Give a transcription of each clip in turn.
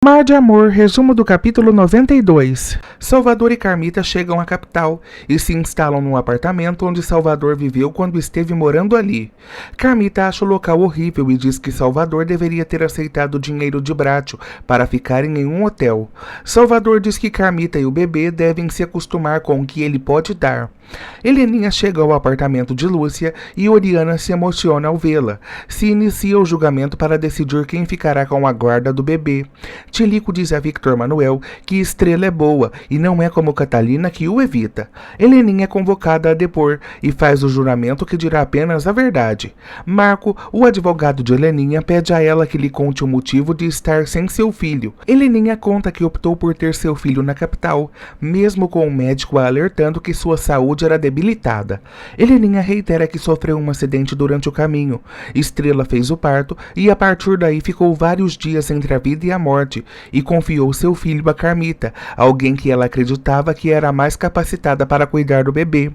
Mar de Amor, resumo do capítulo 92. Salvador e Carmita chegam à capital e se instalam num apartamento onde Salvador viveu quando esteve morando ali. Carmita acha o local horrível e diz que Salvador deveria ter aceitado dinheiro de Bratio para ficarem em um hotel. Salvador diz que Carmita e o bebê devem se acostumar com o que ele pode dar. Heleninha chega ao apartamento de Lúcia e Oriana se emociona ao vê-la. Se inicia o julgamento para decidir quem ficará com a guarda do bebê. Tilico diz a Victor Manuel que Estrela é boa e não é como Catalina que o evita. Heleninha é convocada a depor e faz o juramento que dirá apenas a verdade. Marco, o advogado de Heleninha, pede a ela que lhe conte o motivo de estar sem seu filho. Heleninha conta que optou por ter seu filho na capital, mesmo com o médico a alertando que sua saúde era debilitada. Heleninha reitera que sofreu um acidente durante o caminho. Estrela fez o parto e a partir daí ficou vários dias entre a vida e a morte e confiou seu filho a Carmita, alguém que ela acreditava que era mais capacitada para cuidar do bebê.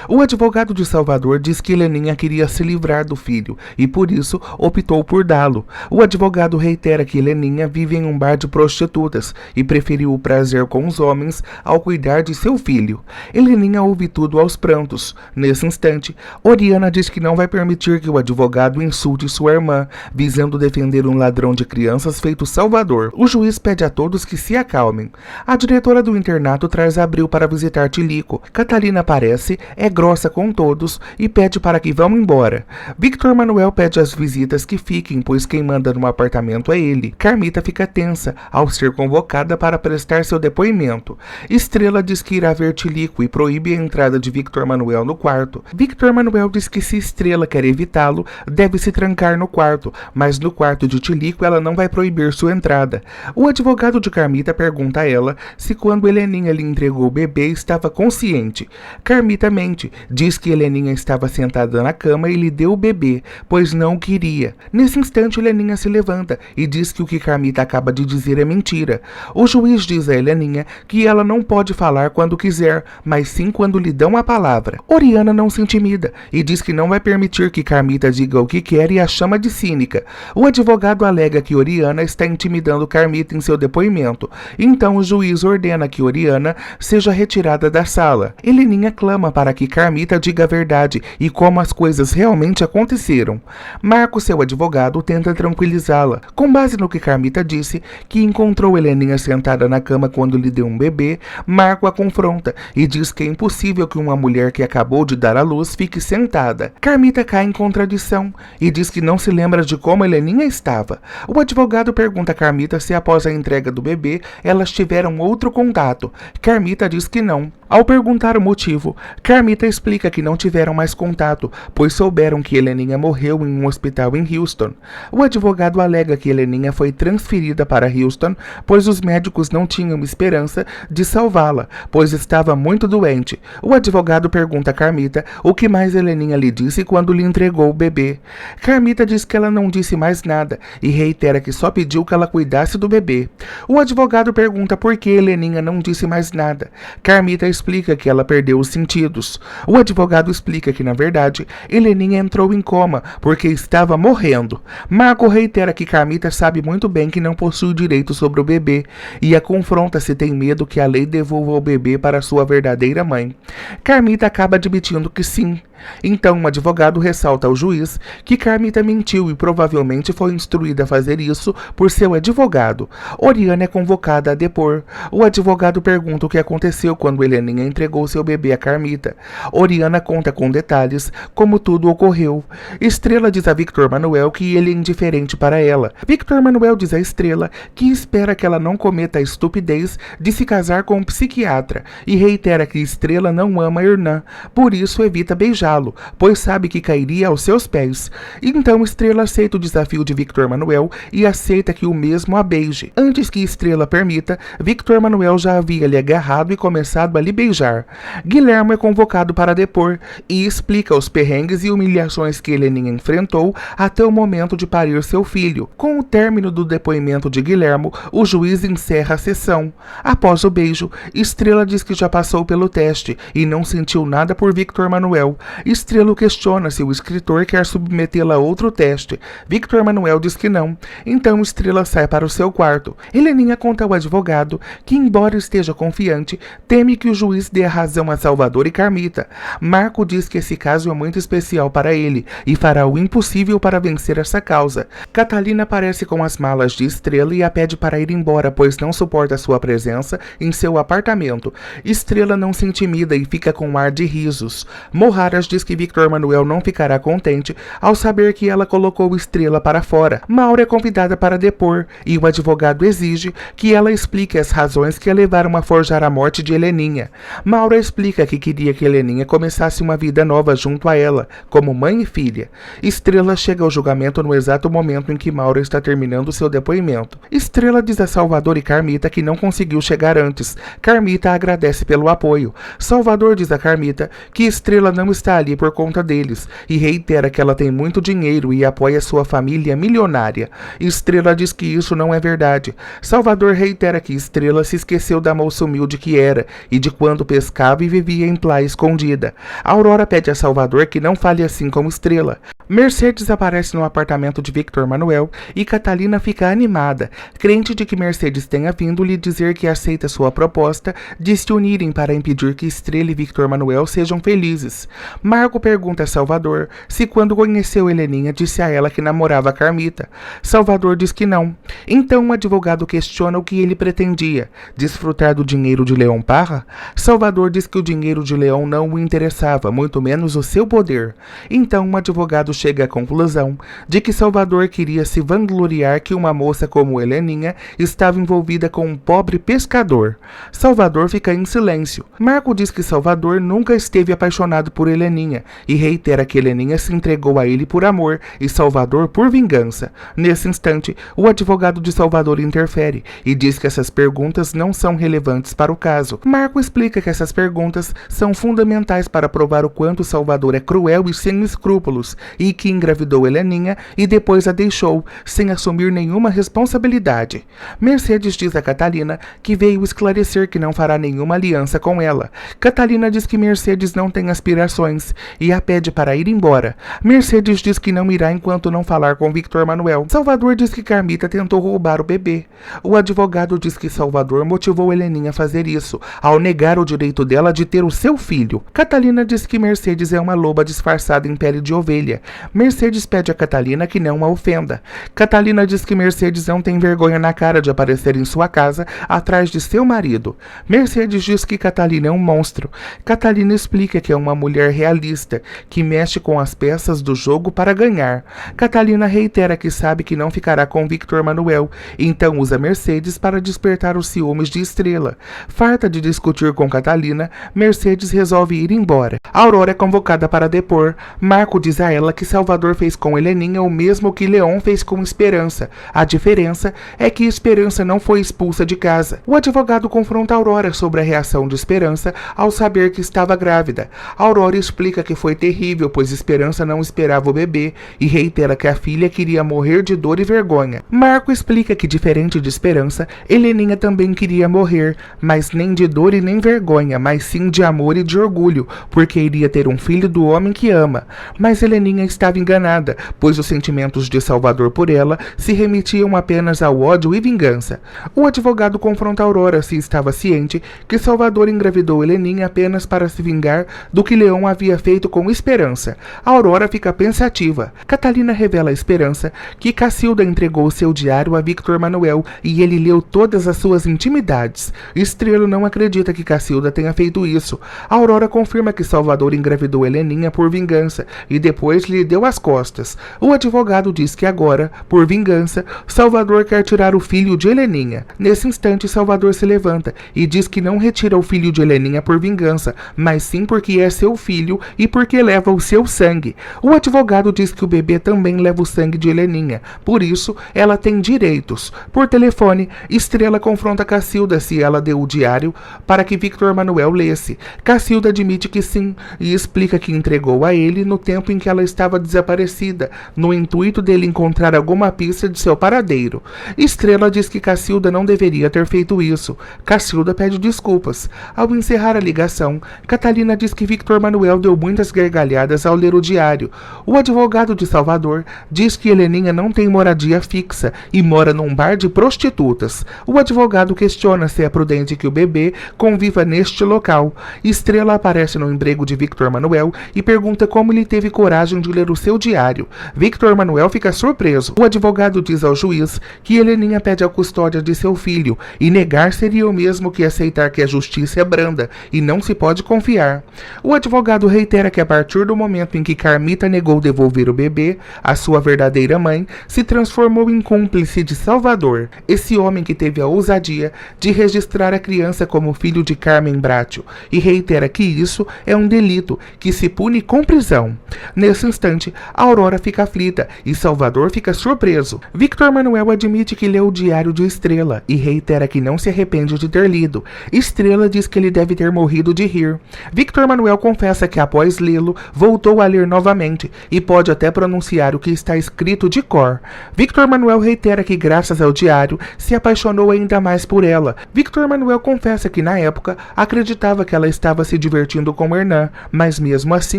O advogado de Salvador diz que Heleninha queria se livrar do filho e por isso optou por dá-lo. O advogado reitera que Heleninha vive em um bar de prostitutas e preferiu o prazer com os homens ao cuidar de seu filho. Heleninha ouve tudo aos prantos. Nesse instante, Oriana diz que não vai permitir que o advogado insulte sua irmã, visando defender um ladrão de crianças feito Salvador. O juiz pede a todos que se acalmem. A diretora do internato traz Abril para visitar Tilico. Catalina aparece, é grossa com todos e pede para que vão embora. Victor Manuel pede às visitas que fiquem, pois quem manda no apartamento é ele. Carmita fica tensa ao ser convocada para prestar seu depoimento. Estrela diz que irá ver Tilico e proíbe a entrada de Victor Manuel no quarto. Victor Manuel diz que se Estrela quer evitá-lo, deve se trancar no quarto, mas no quarto de Tilico ela não vai proibir sua entrada. O advogado de Carmita pergunta a ela se quando Heleninha lhe entregou o bebê estava consciente. Carmita mente, diz que Heleninha estava sentada na cama e lhe deu o bebê, pois não o queria. Nesse instante Heleninha se levanta e diz que o que Carmita acaba de dizer é mentira. O juiz diz a Heleninha que ela não pode falar quando quiser, mas sim quando lhe dão a palavra. Oriana não se intimida e diz que não vai permitir que Carmita diga o que quer e a chama de cínica. O advogado alega que Oriana está intimidando Carmita em seu depoimento, então o juiz ordena que Oriana seja retirada da sala. Heleninha clama para que Carmita diga a verdade e como as coisas realmente aconteceram. Marco, seu advogado, tenta tranquilizá-la. Com base no que Carmita disse, que encontrou Heleninha sentada na cama quando lhe deu um bebê, Marco a confronta e diz que é impossível que uma mulher que acabou de dar à luz fique sentada. Carmita cai em contradição e diz que não se lembra de como Heleninha estava. O advogado pergunta a Carmita se após a entrega do bebê elas tiveram outro contato. Carmita diz que não. Ao perguntar o motivo, Carmita explica que não tiveram mais contato, pois souberam que Heleninha morreu em um hospital em Houston. O advogado alega que Heleninha foi transferida para Houston, pois os médicos não tinham esperança de salvá-la, pois estava muito doente. O advogado pergunta a Carmita o que mais Heleninha lhe disse quando lhe entregou o bebê. Carmita diz que ela não disse mais nada e reitera que só pediu que ela cuidasse do bebê. O advogado pergunta por que Heleninha não disse mais nada. Carmita explica que ela perdeu os sentidos. O advogado explica que, na verdade, Heleninha entrou em coma porque estava morrendo. Marco reitera que Carmita sabe muito bem que não possui direito sobre o bebê e a confronta se tem medo que a lei devolva o bebê para sua verdadeira mãe. Carmita acaba admitindo que sim. Então, um advogado ressalta ao juiz que Carmita mentiu e provavelmente foi instruída a fazer isso por seu advogado. Oriana é convocada a depor. O advogado pergunta o que aconteceu quando Heleninha entregou seu bebê a Carmita. Oriana conta com detalhes como tudo ocorreu. Estrela diz a Victor Manuel que ele é indiferente para ela. Victor Manuel diz a Estrela que espera que ela não cometa a estupidez de se casar com um psiquiatra e reitera que Estrela não ama Hernan, por isso evita beijá-lo, pois sabe que cairia aos seus pés. Então Estrela aceita o desafio de Victor Manuel e aceita que o mesmo a beije. Antes que Estrela permita, Victor Manuel já havia lhe agarrado e começado a lhe beijar. Guilherme é convocado para depor e explica os perrengues e humilhações que Heleninha enfrentou até o momento de parir seu filho. Com o término do depoimento de Guilherme, o juiz encerra a sessão. Após o beijo, Estrela diz que já passou pelo teste e não sentiu nada por Victor Manuel. Estrela questiona se o escritor quer submetê-la a outro teste. Victor Manuel diz que não. Então Estrela sai para o seu quarto. Heleninha conta ao advogado que, embora esteja confiante, teme que o juiz dê a razão a Salvador e Carmita. Marco diz que esse caso é muito especial para ele e fará o impossível para vencer essa causa. Catalina aparece com as malas de Estrela e a pede para ir embora, pois não suporta sua presença em seu apartamento. Estrela não se intimida e fica com um ar de risos. Moraras diz que Victor Manuel não ficará contente ao saber que ela colocou Estrela para fora. Maura é convidada para depor e o advogado exige que ela explique as razões que a levaram a forjar a morte de Heleninha. Maura explica que queria que Heleninha começasse uma vida nova junto a ela, como mãe e filha. Estrela chega ao julgamento no exato momento em que Maura está terminando seu depoimento. Estrela diz a Salvador e Carmita que não conseguiu chegar antes. Carmita agradece pelo apoio. Salvador diz a Carmita que Estrela não está ali por conta deles e reitera que ela tem muito dinheiro e apoia sua família milionária. Estrela diz que isso não é verdade. Salvador reitera que Estrela se esqueceu da moça humilde que era e de quando pescava e vivia em praia escondida. Aurora pede a Salvador que não fale assim como Estrela. Mercedes aparece no apartamento de Victor Manuel e Catalina fica animada, crente de que Mercedes tenha vindo lhe dizer que aceita sua proposta de se unirem para impedir que Estrela e Victor Manuel sejam felizes. Marco pergunta a Salvador se quando conheceu Heleninha disse a ela que namorava a Carmita. Salvador diz que não. Então o advogado questiona o que ele pretendia, desfrutar do dinheiro de Leão Parra? Salvador diz que o dinheiro de Leão não o interessava, muito menos o seu poder. Então o advogado chega à conclusão de que Salvador queria se vangloriar que uma moça como Heleninha estava envolvida com um pobre pescador. Salvador fica em silêncio. Marco diz que Salvador nunca esteve apaixonado por Heleninha e reitera que Heleninha se entregou a ele por amor e Salvador por vingança. Nesse instante, o advogado de Salvador interfere e diz que essas perguntas não são relevantes para o caso. Marco explica que essas perguntas são fundamentais para provar o quanto Salvador é cruel e sem escrúpulos e que engravidou Heleninha e depois a deixou, sem assumir nenhuma responsabilidade. Mercedes diz a Catalina que veio esclarecer que não fará nenhuma aliança com ela. Catalina diz que Mercedes não tem aspirações e a pede para ir embora. Mercedes diz que não irá enquanto não falar com Victor Manuel. Salvador diz que Carmita tentou roubar o bebê. O advogado diz que Salvador motivou Heleninha a fazer isso, ao negar o direito dela de ter o seu filho. Catalina diz que Mercedes é uma loba disfarçada em pele de ovelha. Mercedes pede a Catalina que não a ofenda. Catalina diz que Mercedes não tem vergonha na cara de aparecer em sua casa atrás de seu marido. Mercedes diz que Catalina é um monstro. Catalina explica que é uma mulher realista, que mexe com as peças do jogo para ganhar. Catalina reitera que sabe que não ficará com Victor Manuel, então usa Mercedes para despertar os ciúmes de Estrela. Farta de discutir com Catalina, Mercedes resolve ir embora. Aurora é convocada para depor. Marco diz a ela que Salvador fez com Heleninha o mesmo que Leon fez com Esperança. A diferença é que Esperança não foi expulsa de casa. O advogado confronta Aurora sobre a reação de Esperança ao saber que estava grávida. Aurora explica que foi terrível, pois Esperança não esperava o bebê e reitera que a filha queria morrer de dor e vergonha. Marco explica que, diferente de Esperança, Heleninha também queria morrer, mas nem de dor e nem vergonha, mas sim de amor e de orgulho, porque iria ter um filho do homem que ama. Mas Heleninha estava enganada, pois os sentimentos de Salvador por ela se remetiam apenas ao ódio e vingança. O advogado confronta Aurora se estava ciente que Salvador engravidou Heleninha apenas para se vingar do que Leon havia feito com Esperança. Aurora fica pensativa. Catalina revela a Esperança que Cacilda entregou seu diário a Victor Manuel e ele leu todas as suas intimidades. Estrela não acredita que Cacilda tenha feito isso. Aurora confirma que Salvador engravidou Heleninha por vingança e depois lhe deu as costas. O advogado diz que agora, por vingança, Salvador quer tirar o filho de Heleninha. Nesse instante, Salvador se levanta e diz que não retira o filho de Heleninha por vingança, mas sim porque é seu filho e porque leva o seu sangue. O advogado diz que o bebê também leva o sangue de Heleninha, por isso ela tem direitos. Por telefone, Estrela confronta Cacilda se ela deu o diário para que Victor Manuel lesse. Cacilda admite que sim e explica que entregou a ele no tempo em que ela estava desaparecida, no intuito dele encontrar alguma pista de seu paradeiro. Estrela diz que Cacilda não deveria ter feito isso. Cacilda pede desculpas. Ao encerrar a ligação, Catalina diz que Victor Manuel deu muitas gargalhadas ao ler o diário. O advogado de Salvador diz que Heleninha não tem moradia fixa e mora num bar de prostitutas. O advogado questiona se é prudente que o bebê conviva neste local. Estrela aparece no emprego de Victor Manuel e pergunta como ele teve coragem de ler o seu diário. Victor Manuel fica surpreso. O advogado diz ao juiz que Heleninha pede a custódia de seu filho e negar seria o mesmo que aceitar que a justiça é branda e não se pode confiar. O advogado reitera que a partir do momento em que Carmita negou devolver o bebê, a sua verdadeira mãe se transformou em cúmplice de Salvador, esse homem que teve a ousadia de registrar a criança como filho de Carmen Bracho, e reitera que isso é um delito que se pune com prisão. Nesse instante, Aurora fica aflita e Salvador fica surpreso. Victor Manuel admite que leu o diário de Estrela e reitera que não se arrepende de ter lido. Estrela diz que ele deve ter morrido de rir. Victor Manuel confessa que após lê-lo, voltou a ler novamente e pode até pronunciar o que está escrito de cor. Victor Manuel reitera que graças ao diário se apaixonou ainda mais por ela. Victor Manuel confessa que na época acreditava que ela estava se divertindo com Hernan, mas mesmo assim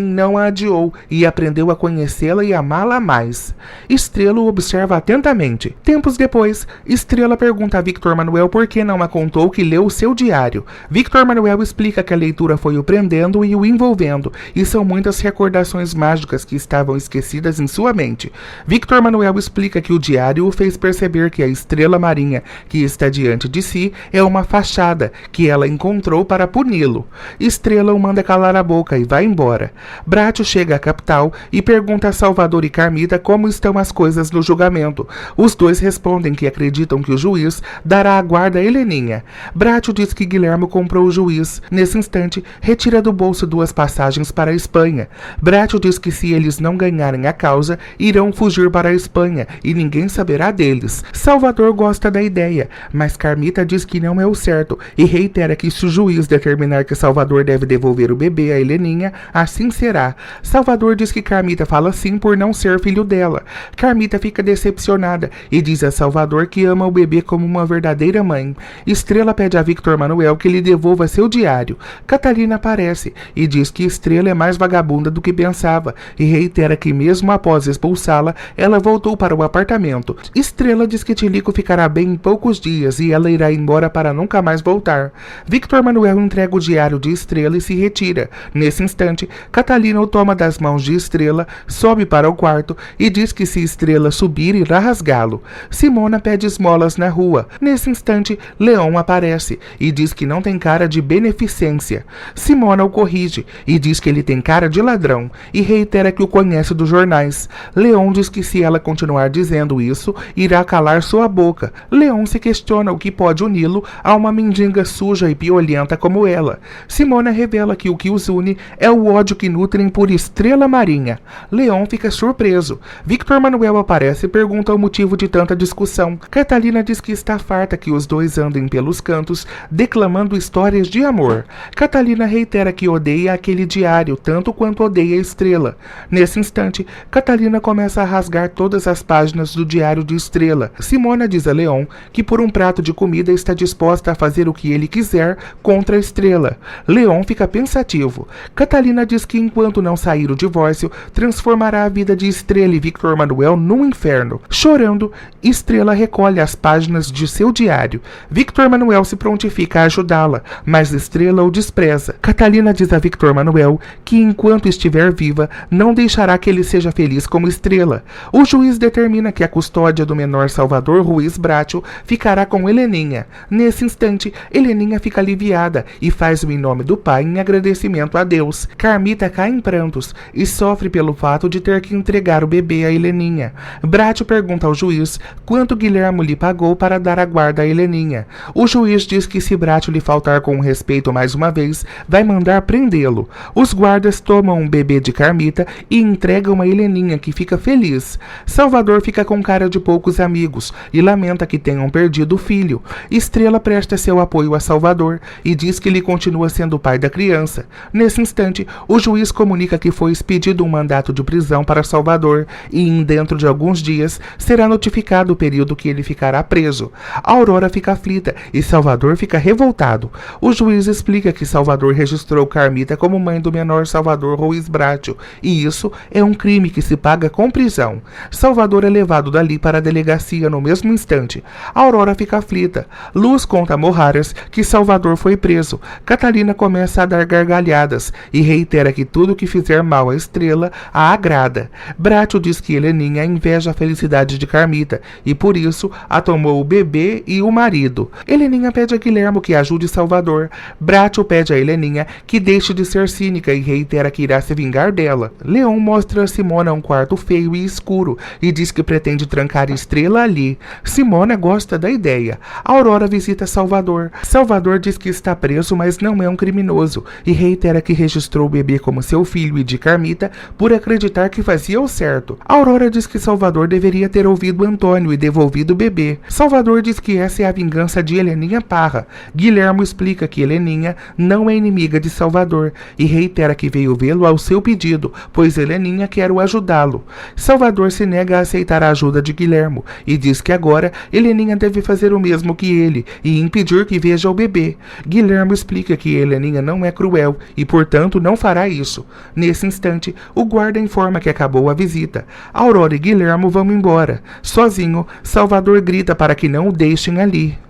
não a adiou e aprendeu a conhecê-la e amá-la mais. Estrela o observa atentamente. Tempos depois, Estrela pergunta a Victor Manuel por que não a contou que leu o seu diário. Victor Manuel explica que a leitura foi o prendendo e o envolvendo, e são muitas recordações mágicas que estavam esquecidas em sua mente. Victor Manuel explica que o diário o fez perceber que a estrela marinha que está diante de si é uma fachada que ela encontrou para puni-lo. Estrela o manda calar a boca e vai embora. Bracho chega à capital e pergunta a Salvador e Carmita como estão as coisas no julgamento. Os dois respondem que acreditam que o juiz dará a guarda a Heleninha. Bracho diz que Guilhermo comprou o juiz. Nesse instante, retira do bolso 2 passagens para a Espanha. Bracho diz que se eles não ganharem a causa, irão fugir para a Espanha e ninguém saberá deles. Salvador gosta da ideia, mas Carmita diz que não é o certo e reitera que se o juiz determinar que Salvador deve devolver o bebê a Heleninha, assim será. Salvador diz que Carmita fala sim por não ser filho dela. Carmita fica decepcionada e diz a Salvador que ama o bebê como uma verdadeira mãe. Estrela pede a Victor Manuel que lhe devolva seu diário. Catalina aparece e diz que Estrela é mais vagabunda do que pensava e reitera que mesmo após expulsá-la, ela voltou para o apartamento. Estrela diz que Tilico ficará bem em poucos dias e ela irá embora para nunca mais voltar. Victor Manuel entrega o diário de Estrela e se retira. Nesse instante, Catalina o toma das mãos de Estrela, sobe para o quarto e diz que se Estrela subir, irá rasgá-lo. Simona pede esmolas na rua. Nesse instante, Leon aparece e diz que não tem cara de beneficência. Simona o corrige e diz que ele tem cara de ladrão e reitera que o conhece dos jornais. Leon diz que se ela continuar dizendo isso, irá calar sua boca. Leon se questiona o que pode uni-lo a uma mendiga suja e piolenta como ela. Simona revela que o que os une é o ódio que nutrem por Estrela Marinha. Leon fica surpreso. Victor Manuel aparece e pergunta o motivo de tanta discussão. Catalina diz que está farta que os dois andem pelos cantos, declamando histórias de amor. Catalina reitera que odeia aquele diário tanto quanto odeia Estrela. Nesse instante, Catalina começa a rasgar todas as páginas do diário de Estrela. Simona diz a Leon que por um prato de comida está disposta a fazer o que ele quiser contra a Estrela. Leon fica pensativo. Catalina diz que enquanto não sair o divórcio, transformará a vida de Estrela e Victor Manuel num inferno. Chorando, Estrela recolhe as páginas de seu diário. Victor Manuel se prontifica a ajudá-la, mas Estrela o despreza. Catalina diz a Victor Manuel que enquanto estiver viva, não deixará que ele seja feliz como Estrela. O juiz determina que a custódia do menor Salvador Ruiz Bracho ficará com Heleninha. Nesse instante, Heleninha fica aliviada e faz o em nome do pai em agradecimento a Deus. Carmita cai em prantos e sofre pelo fato de ter que entregar o bebê a Heleninha. Bracho pergunta ao juiz quanto Guilhermo lhe pagou para dar a guarda a Heleninha. O juiz diz que se Bracho lhe faltar com respeito mais uma vez, vai mandar prendê-lo. Os guardas tomam um bebê de Carmita e entregam a Heleninha, que fica feliz. Salvador fica com cara de poucos amigos e lamenta que tenham perdido o filho. Estrela presta seu apoio a Salvador e diz que ele continua sendo o pai da criança. Nesse instante, o juiz comunica que foi expedido um mandato de prisão para Salvador e, dentro de alguns dias, será notificado o período que ele ficará preso. Aurora fica aflita e Salvador fica revoltado. O juiz explica que Salvador registrou Carmita como mãe do menor Salvador Ruiz Bracho, e isso é um crime que se paga com prisão. Salvador é levado dali para a delegacia no mesmo instante. Aurora fica aflita. Luz conta a Moraes que Salvador foi preso. Catalina começa a dar gargalhadas e reitera que tudo que fizer mal à Estrela a agrada. Bracho diz que Heleninha inveja a felicidade de Carmita e por isso a tomou o bebê e o marido. Heleninha pede a Guilhermo que ajude Salvador. Bracho pede a Heleninha que deixe de ser cínica e reitera que irá se vingar dela. Leon mostra a Simona um quarto feio e escuro e diz que pretende trancar Estrela ali. Simona gosta da ideia. Aurora visita Salvador. Salvador diz que está preso, mas não é um criminoso e reitera que registrou o bebê como seu filho e de Carmita por acreditar que fazia o certo. Aurora diz que Salvador deveria ter ouvido Antônio e devolvido o bebê. Salvador diz que essa é a vingança de Heleninha Parra. Guilhermo explica que Heleninha não é inimiga de Salvador e reitera que veio vê-lo ao seu pedido, pois Heleninha quer o ajudá-lo. Salvador se nega a aceitar a ajuda de Guilhermo e diz que agora Heleninha deve fazer o mesmo que ele e impedir que veja o bebê. Guilhermo explica que Heleninha não é cruel e, portanto, não fará isso. Nesse instante, o guarda informa que acabou a visita. Aurora e Guilhermo vão embora. Sozinho, Salvador grita para que não o deixem ali.